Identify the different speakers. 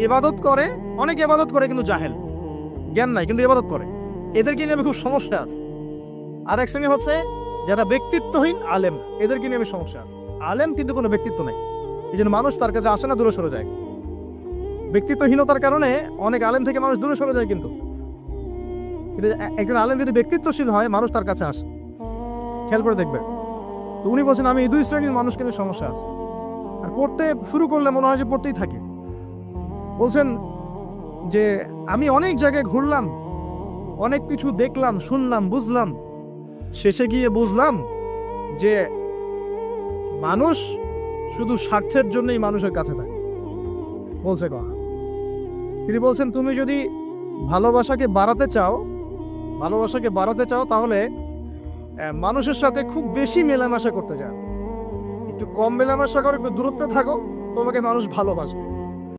Speaker 1: ইবাদত করে, অনেক ইবাদত করে কিন্তু জাহেল, জ্ঞান নাই কিন্তু ইবাদত করে, এদেরকে নিয়ে আমি খুব সমস্যা আছে। আর এক শ্রেণী হচ্ছে যারা ব্যক্তিত্বহীন আলেম, এদেরকে নিয়ে আমি সমস্যা আছে। আলেম কিন্তু কোনো ব্যক্তিত্ব নেই, এই জন্য মানুষ তার কাছে আসে না, দূরে সরে যায়। ব্যক্তিত্বহীনতার কারণে অনেক আলেম থেকে মানুষ দূরে সরে যায়। কিন্তু একজন আলেম যদি ব্যক্তিত্বশীল হয়, মানুষ তার কাছে আসে। খেয়াল করে দেখবে। তো উনি বলছেন আমি এই দুই শ্রেণীর মানুষকে নিয়ে সমস্যা আছে, আর পড়তে শুরু করলে মনে হয় যে পড়তেই থাকে। বলছেন যে আমি অনেক জায়গায় ঘুরলাম, অনেক কিছু দেখলাম, শুনলাম, বুঝলাম, শেষে গিয়ে বুঝলাম যে মানুষ শুধু স্বার্থের জন্যই মানুষের কাছে থাকে। বলছে কথা, তিনি বলছেন তুমি যদি ভালোবাসাকে বাড়াতে চাও, তাহলে মানুষের সাথে খুব বেশি মেলামেশা করতে যাও, একটু কম মেলামেশা করো, একটু দূরত্বে থাকো, তোমাকে মানুষ ভালোবাসবে।